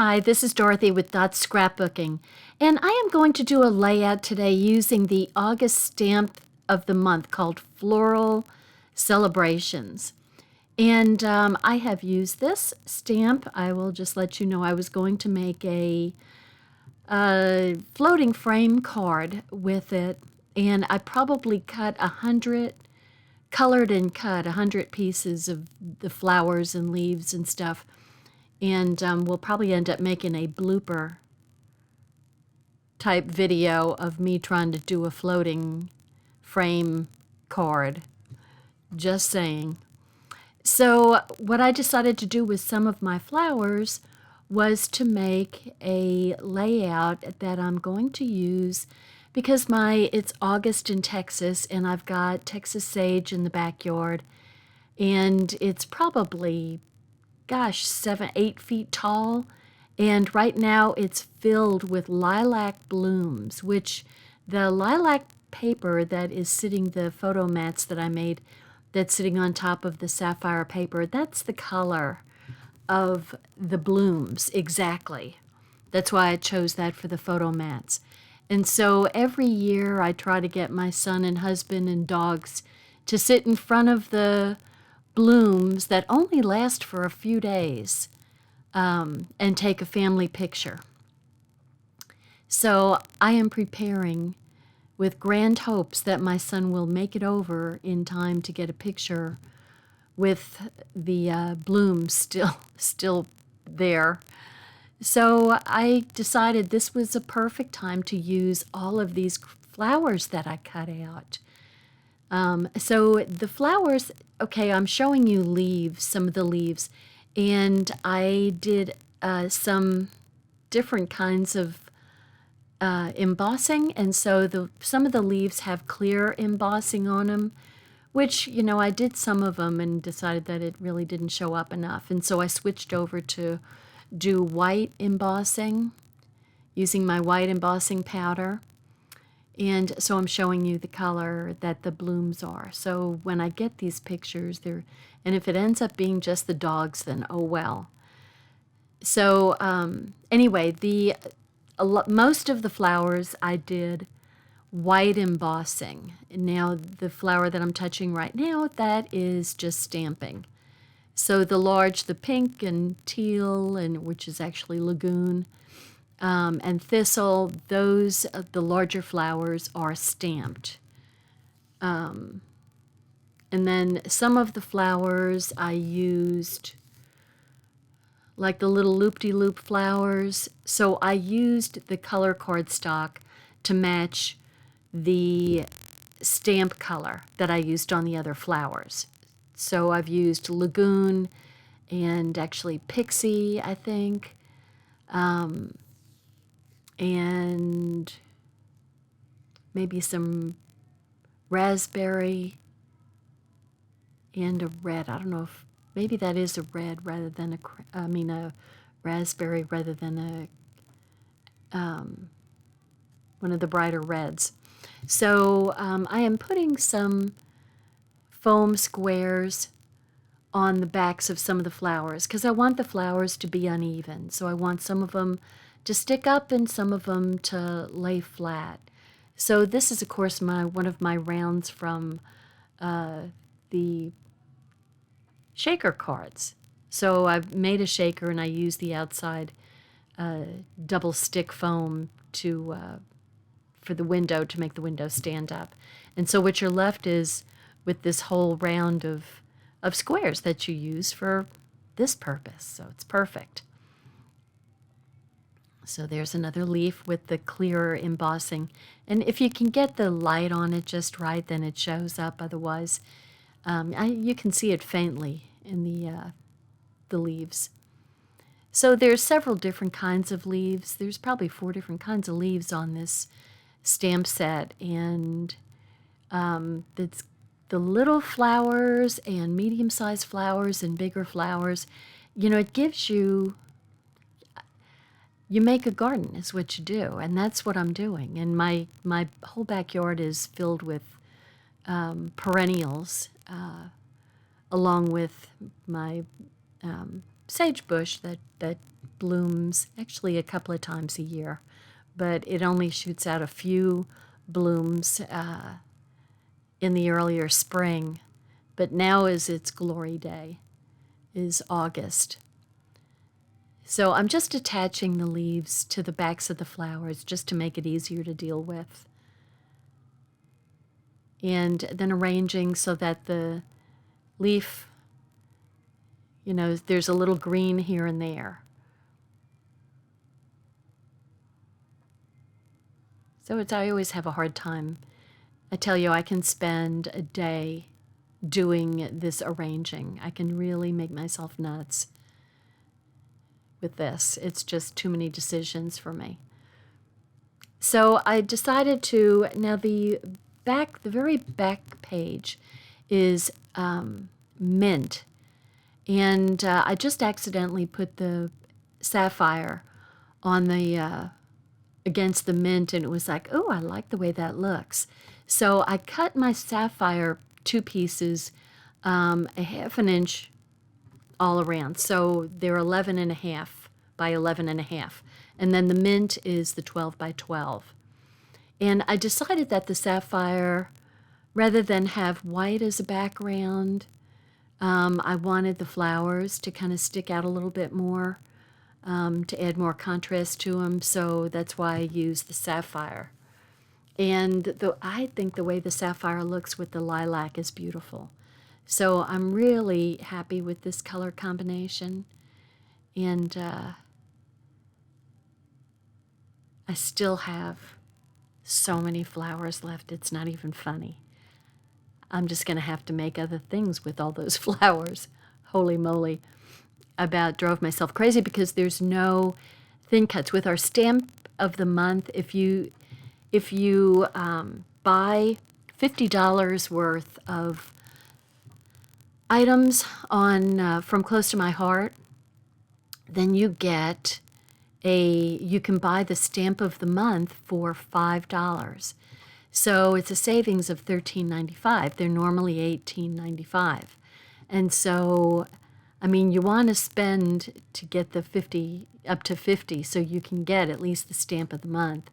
Hi, this is Dorothy with Scrapbooking, and I am going to do a layout today using the August stamp of the month called Floral Celebrations. And I have used this stamp. I will just let you know I was going to make a floating frame card with it, and I probably colored and cut 100 pieces of the flowers and leaves and stuff. And we'll probably end up making a blooper type video of me trying to do a floating frame card. Just saying. So what I decided to do with some of my flowers was to make a layout that I'm going to use because it's August in Texas and I've got Texas sage in the backyard, and it's probably 7-8 feet tall, and right now it's filled with lilac blooms, which the lilac paper that is sitting, the photo mats that I made that's sitting on top of the sapphire paper, that's the color of the blooms exactly. That's why I chose that for the photo mats. And so every year I try to get my son and husband and dogs to sit in front of the blooms that only last for a few days and take a family picture. So I am preparing with grand hopes that my son will make it over in time to get a picture with the blooms still there. So I decided this was a perfect time to use all of these flowers that I cut out. So the flowers, okay, I'm showing you leaves, some of the leaves, and I did some different kinds of embossing, and so some of the leaves have clear embossing on them, which, I did some of them and decided that it really didn't show up enough, and so I switched over to do white embossing using my white embossing powder. And so I'm showing you the color that the blooms are. So when I get these pictures, and if it ends up being just the dogs, then oh well. So anyway, most of the flowers I did white embossing. Now the flower that I'm touching right now, that is just stamping. So the pink and teal, and which is actually lagoon, and thistle, the larger flowers are stamped. And then some of the flowers I used, like the little loop-de-loop flowers, so I used the color cardstock to match the stamp color that I used on the other flowers. So I've used lagoon and actually pixie, I think, and maybe some raspberry and a red. I don't know if maybe that is a red rather than a raspberry rather than one of the brighter reds. So I am putting some foam squares on the backs of some of the flowers because I want the flowers to be uneven. So I want some of them to stick up and some of them to lay flat. So this is, of course, one of my rounds from the shaker cards. So I've made a shaker and I use the outside double stick foam for the window to make the window stand up. And so what you're left is with this whole round of squares that you use for this purpose. So it's perfect. So there's another leaf with the clearer embossing. And if you can get the light on it just right, then it shows up. Otherwise, you can see it faintly in the leaves. So there's several different kinds of leaves. There's probably 4 different kinds of leaves on this stamp set. And it's the little flowers and medium-sized flowers and bigger flowers. It gives you make a garden is what you do, and that's what I'm doing. And my whole backyard is filled with perennials, along with my sage bush that blooms actually a couple of times a year, but it only shoots out a few blooms in the earlier spring. But now is its glory day, is August. So I'm just attaching the leaves to the backs of the flowers just to make it easier to deal with. And then arranging so that the leaf, there's a little green here and there. So I always have a hard time. I tell you, I can spend a day doing this arranging. I can really make myself nuts with this. It's just too many decisions for me. So I decided to, now the very back page is mint. And I just accidentally put the sapphire on the against the mint, and it was like, oh, I like the way that looks. So I cut my sapphire 2 pieces, a half an inch all around. So they're 11.5 by 11.5. And then the mint is the 12 by 12. And I decided that the sapphire, rather than have white as a background, I wanted the flowers to kind of stick out a little bit more, to add more contrast to them. So that's why I used the sapphire. And I think the way the sapphire looks with the lilac is beautiful. So I'm really happy with this color combination. And I still have so many flowers left, it's not even funny. I'm just going to have to make other things with all those flowers. Holy moly. About drove myself crazy because there's no thin cuts. With our stamp of the month, if you buy $50 worth of items on from Close to My Heart, then you can buy the stamp of the month for $5. So it's a savings of $13.95. They're normally $18.95. And so, I mean, you want to spend to get the 50 up to 50 so you can get at least the stamp of the month.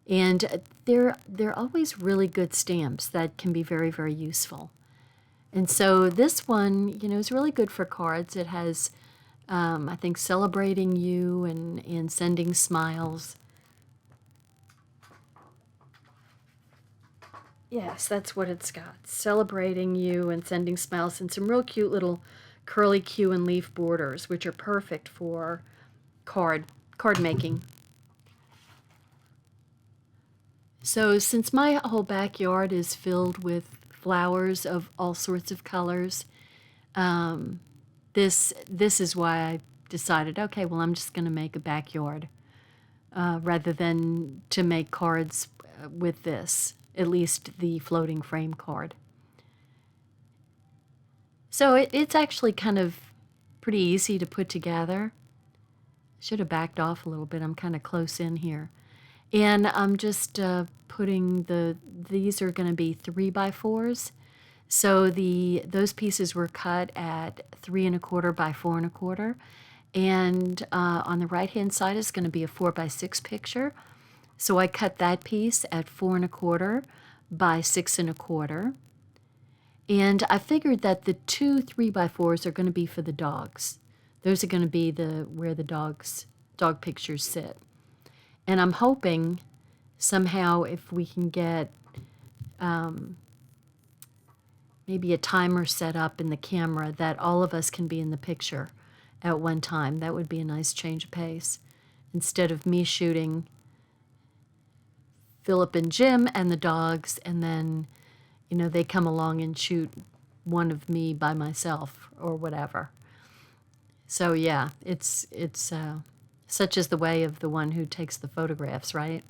And they're always really good stamps that can be very, very useful. And so this one, is really good for cards. It has, I think, celebrating you and sending smiles. Yes, that's what it's got. Celebrating you and sending smiles, and some real cute little curly Q and leaf borders, which are perfect for card making. So since my whole backyard is filled with flowers of all sorts of colors, this is why I decided, okay, well, I'm just going to make a backyard rather than to make cards with this, at least the floating frame card. So it's actually kind of pretty easy to put together. Should have backed off a little bit. I'm kind of close in here. And I'm just putting these are going to be 3x4s. So those pieces were cut at 3 1/4 by 4 1/4. And on the right-hand side is going to be a 4x6 picture. So I cut that piece at 4 1/4 by 6 1/4. And I figured that the 2 3x4s are going to be for the dogs. Those are going to be where the dog pictures sit. And I'm hoping somehow if we can get maybe a timer set up in the camera that all of us can be in the picture at one time. That would be a nice change of pace. Instead of me shooting Philip and Jim and the dogs, and then, they come along and shoot one of me by myself or whatever. So yeah, it's such is the way of the one who takes the photographs, right?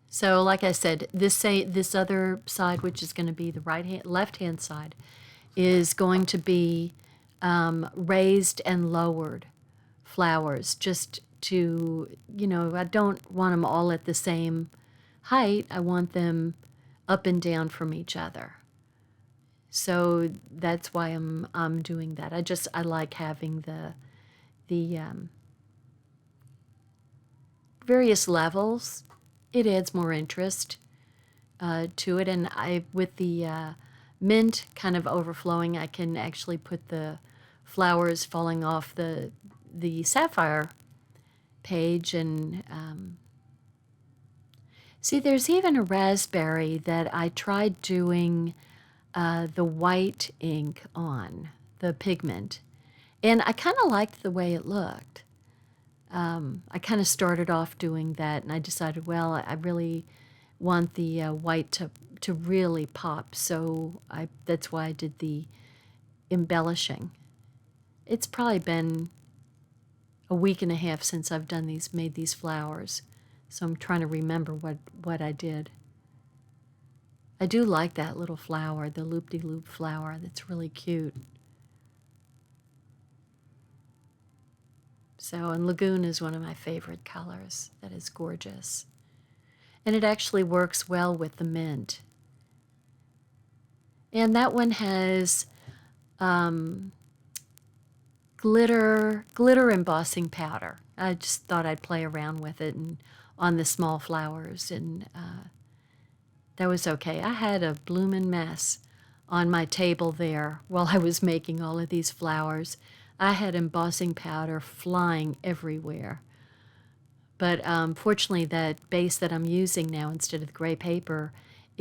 So like I said, this other side, which is going to be the left-hand side, is going to be raised and lowered flowers, just to, I don't want them all at the same height. I want them up and down from each other. So that's why I'm doing that. I like having the various levels. It adds more interest to it, and I with the mint kind of overflowing, I can actually put the flowers falling off the sapphire page, and see, there's even a raspberry that I tried doing the white ink on, the pigment, and I kind of liked the way it looked. I kind of started off doing that, and I decided, well, I really want the white to really pop, so that's why I did the embellishing. It's probably been a week and a half since I've made these flowers, so I'm trying to remember what I did. I do like that little flower, the loop-de-loop flower. That's really cute. So, and Lagoon is one of my favorite colors. That is gorgeous. And it actually works well with the mint. And that one has glitter embossing powder. I just thought I'd play around with it and on the small flowers, and that was okay. I had a bloomin' mess on my table there while I was making all of these flowers. I had embossing powder flying everywhere. But fortunately, that base that I'm using now instead of the gray paper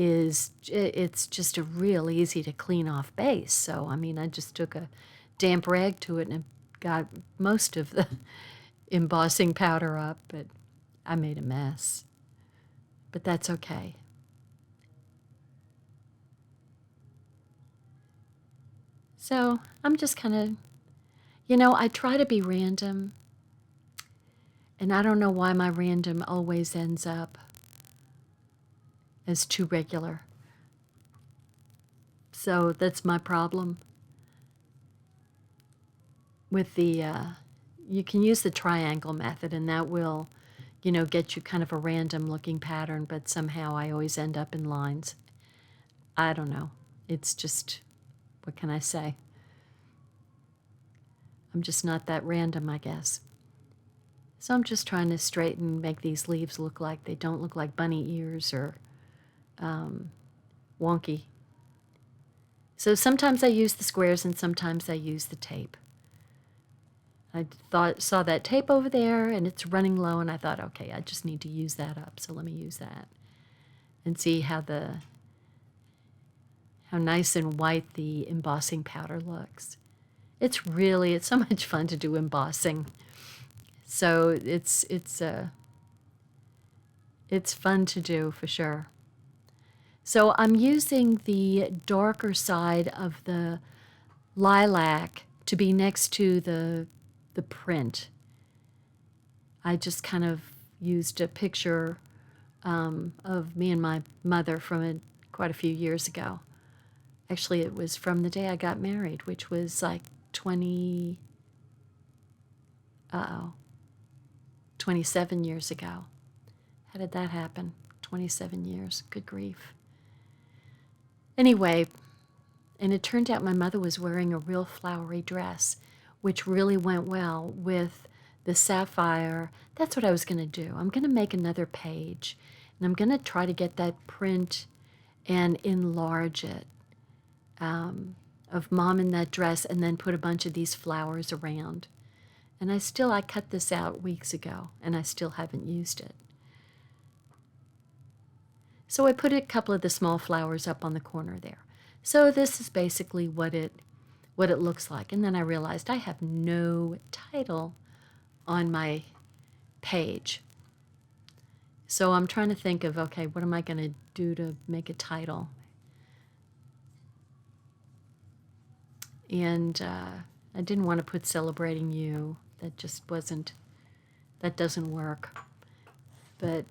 it's just a real easy to clean off base. So, I mean, I just took a damp rag to it and got most of the embossing powder up, but I made a mess. But that's okay. So I'm just kind of, I try to be random, and I don't know why my random always ends up as too regular. So that's my problem. With the, you can use the triangle method, and that will, get you kind of a random looking pattern, but somehow I always end up in lines. I don't know. It's just, what can I say? I'm just not that random, I guess. So I'm just trying to straighten, make these leaves look like they don't look like bunny ears or wonky. So sometimes I use the squares and sometimes I use the tape. I saw that tape over there and it's running low, and I thought, okay, I just need to use that up, so let me use that. And see how nice and white the embossing powder looks. It's so much fun to do embossing. So it's fun to do for sure. So I'm using the darker side of the lilac to be next to the print. I just kind of used a picture of me and my mother from quite a few years ago. Actually, it was from the day I got married, which was like 27 years ago. How did that happen? 27 years. Good grief. Anyway, and it turned out my mother was wearing a real flowery dress, which really went well with the sapphire. That's what I was going to do. I'm going to make another page, and I'm going to try to get that print and enlarge it of Mom in that dress, and then put a bunch of these flowers around. And I cut this out weeks ago, and I still haven't used it. So I put a couple of the small flowers up on the corner there. So this is basically what it looks like. And then I realized I have no title on my page. So I'm trying to think of, okay, what am I going to do to make a title? And I didn't want to put Celebrating You. That doesn't work. But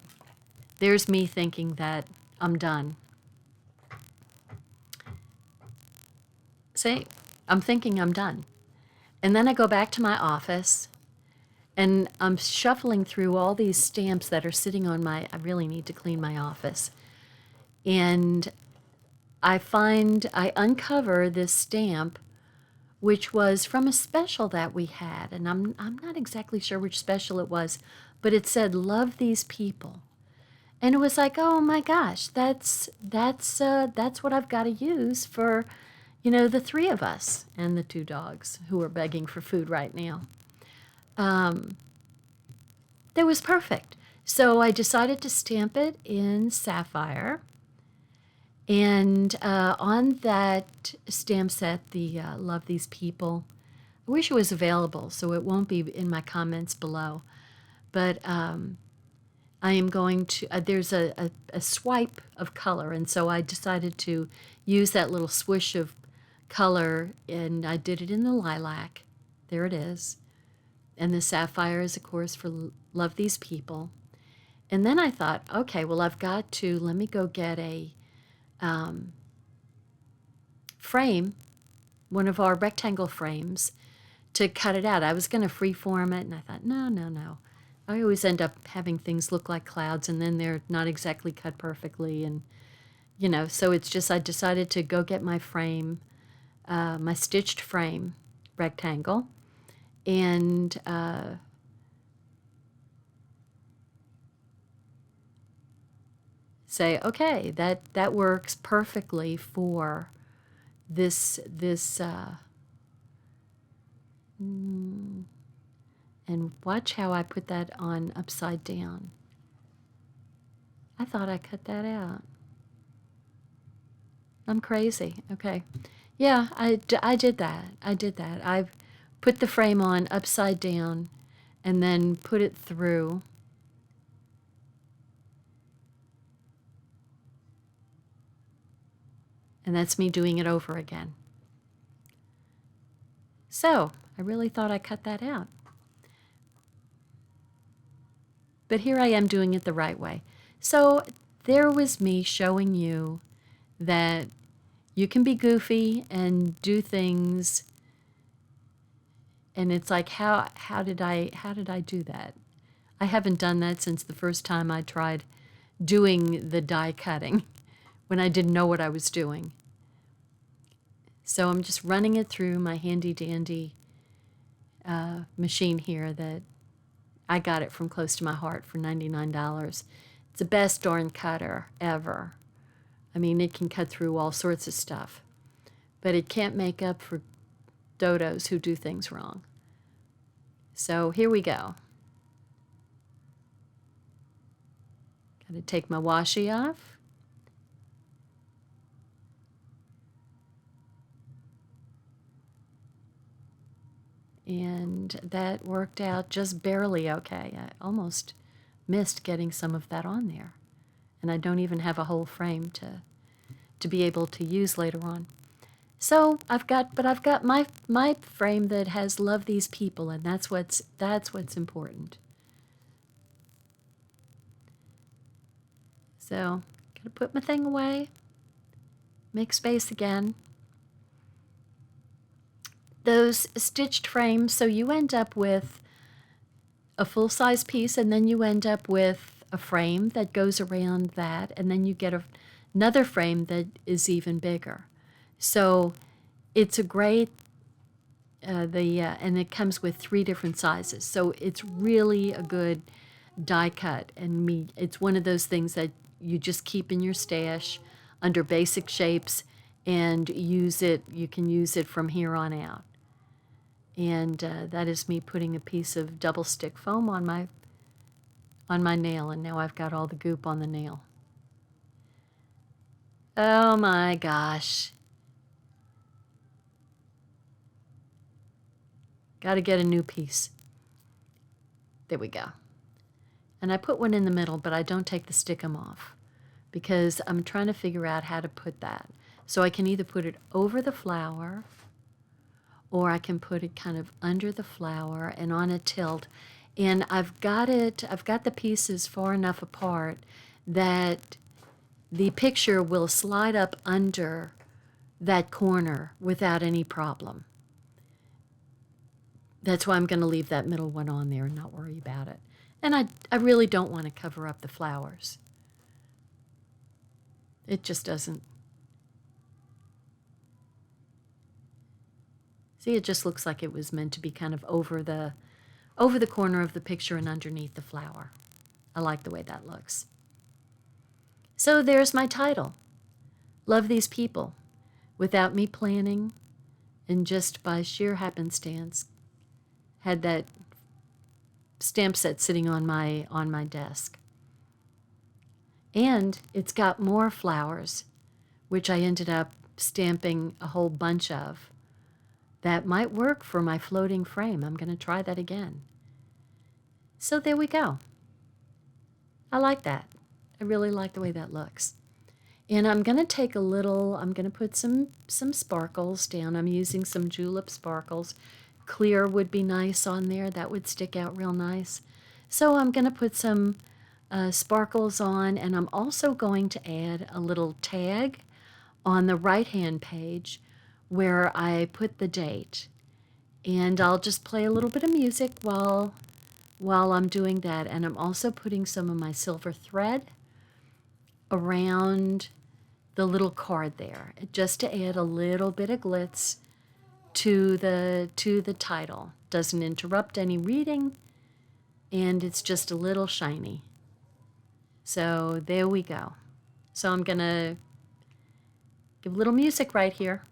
there's me thinking that I'm done. See, I'm thinking I'm done. And then I go back to my office, and I'm shuffling through all these stamps that are sitting on I really need to clean my office. And I uncover this stamp, which was from a special that we had, and I'm not exactly sure which special it was, but it said "Love these people," and it was like, oh my gosh, that's what I've got to use for, the three of us and the two dogs who are begging for food right now. That was perfect. So I decided to stamp it in sapphire. And on that stamp set, the Love These People, I wish it was available, so it won't be in my comments below. But I am going to, there's a swipe of color, and so I decided to use that little swoosh of color, and I did it in the lilac. There it is. And the sapphire is, of course, for Love These People. And then I thought, okay, well, let me go get a frame, one of our rectangle frames, to cut it out. I was going to freeform it, and I thought, no, no, no. I always end up having things look like clouds, and then they're not exactly cut perfectly. And, so it's just I decided to go get my frame, my stitched frame rectangle, and say, okay, that works perfectly for this and watch how I put that on upside down. I thought I cut that out. I'm crazy. Okay. Yeah, I did that. I did that. I put the frame on upside down and then put it through. And that's me doing it over again. So, I really thought I cut that out. But here I am doing it the right way. So, there was me showing you that you can be goofy and do things, and it's like, how did I do that? I haven't done that since the first time I tried doing the die cutting when I didn't know what I was doing. So I'm just running it through my handy dandy machine here that I got it from close to my heart for $99. It's the best darn cutter ever. I mean, it can cut through all sorts of stuff, but it can't make up for dodos who do things wrong. So here we go. Got to take my washi off. And that worked out just barely okay. I almost missed getting some of that on there. And I don't even have a whole frame to be able to use later on. So I've got my frame that has Love These People, and that's what's important. So gotta put my thing away, make space again. Those stitched frames, so you end up with a full-size piece, and then you end up with a frame that goes around that, and then you get another frame that is even bigger. So it's a great, and it comes with 3 different sizes. So it's really a good die cut, and it's one of those things that you just keep in your stash under basic shapes and use it. You can use it from here on out. And that is me putting a piece of double stick foam on my nail, and now I've got all the goop on the nail. Oh my gosh. Got to get a new piece. There we go. And I put one in the middle, but I don't take the stickum off because I'm trying to figure out how to put that. So I can either put it over the flower, or I can put it kind of under the flower and on a tilt. And I've got the pieces far enough apart that the picture will slide up under that corner without any problem. That's why I'm going to leave that middle one on there and not worry about it. And I really don't want to cover up the flowers. It just doesn't See, it just looks like it was meant to be kind of over the corner of the picture and underneath the flower. I like the way that looks. So there's my title. Love These People. Without me planning, and just by sheer happenstance, had that stamp set sitting on my desk. And it's got more flowers, which I ended up stamping a whole bunch of. That might work for my floating frame. I'm going to try that again. So there we go. I like that. I really like the way that looks. And I'm going to take a little, I'm going to put some sparkles down. I'm using some julep sparkles. Clear would be nice on there. That would stick out real nice. So I'm going to put some sparkles on, and I'm also going to add a little tag on the right-hand page where I put the date. And I'll just play a little bit of music while I'm doing that. And I'm also putting some of my silver thread around the little card there, just to add a little bit of glitz to the title. Doesn't interrupt any reading, and it's just a little shiny. So there we go. So I'm gonna give a little music right here.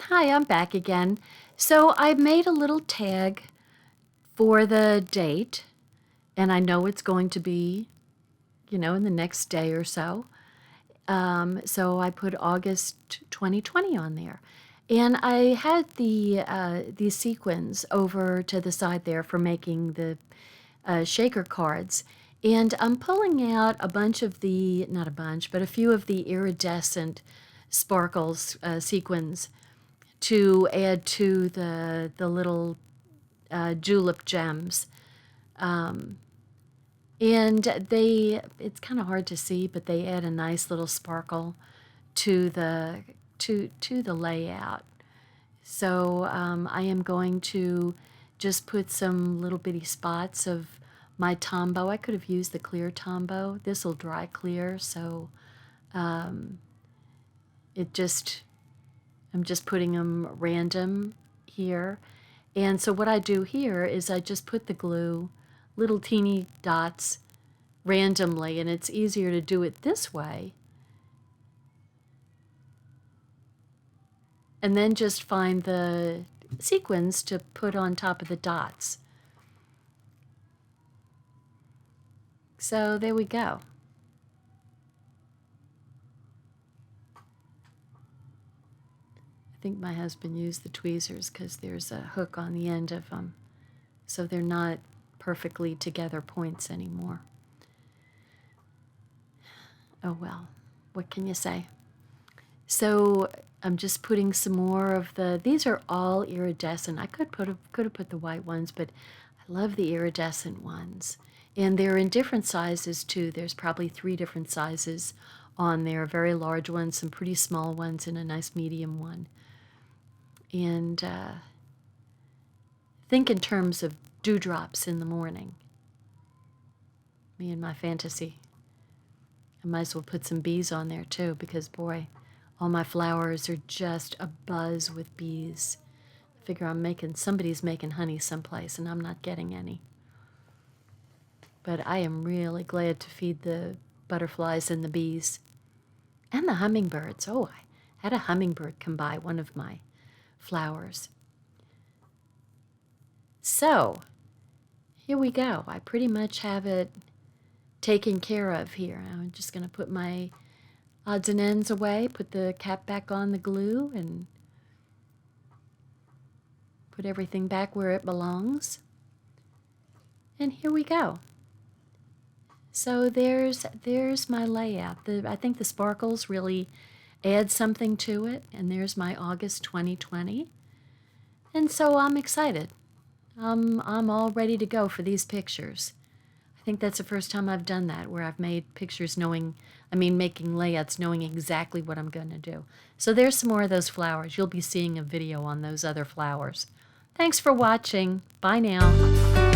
Hi, I'm back again. So I made a little tag for the date, and I know it's going to be, in the next day or so. So I put August 2020 on there. And I had these sequins over to the side there for making the shaker cards. And I'm pulling out a bunch of not a bunch, but a few of the iridescent sparkles sequins to add to the little julep gems. And it's kind of hard to see, but they add a nice little sparkle to the layout. So I am going to just put some little bitty spots of my Tombow. I could have used the clear Tombow. This will dry clear, so it just I'm just putting them random here. And so what I do here is I just put the glue, little teeny dots, randomly, and it's easier to do it this way. And then just find the sequins to put on top of the dots. So there we go. I think my husband used the tweezers because there's a hook on the end of them, so they're not perfectly together points anymore. Oh well, what can you say? So I'm just putting some more of these are all iridescent. I could have put the white ones, but I love the iridescent ones. And they're in different sizes too. There's probably 3 different sizes on there, very large ones, some pretty small ones, and a nice medium one. And think in terms of dewdrops in the morning. Me and my fantasy. I might as well put some bees on there too, because boy, all my flowers are just abuzz with bees. I figure somebody's making honey someplace and I'm not getting any. But I am really glad to feed the butterflies and the bees. And the hummingbirds. Oh, I had a hummingbird come by one of my flowers. So, here we go. I pretty much have it taken care of here. I'm just going to put my odds and ends away, put the cap back on the glue, and put everything back where it belongs. And here we go. So there's my layout. I think the sparkles really add something to it, and there's my August 2020. And so I'm excited. I'm all ready to go for these pictures. I think that's the first time I've done that, where I've made pictures making layouts knowing exactly what I'm going to do. So there's some more of those flowers. You'll be seeing a video on those other flowers. Thanks for watching. Bye now.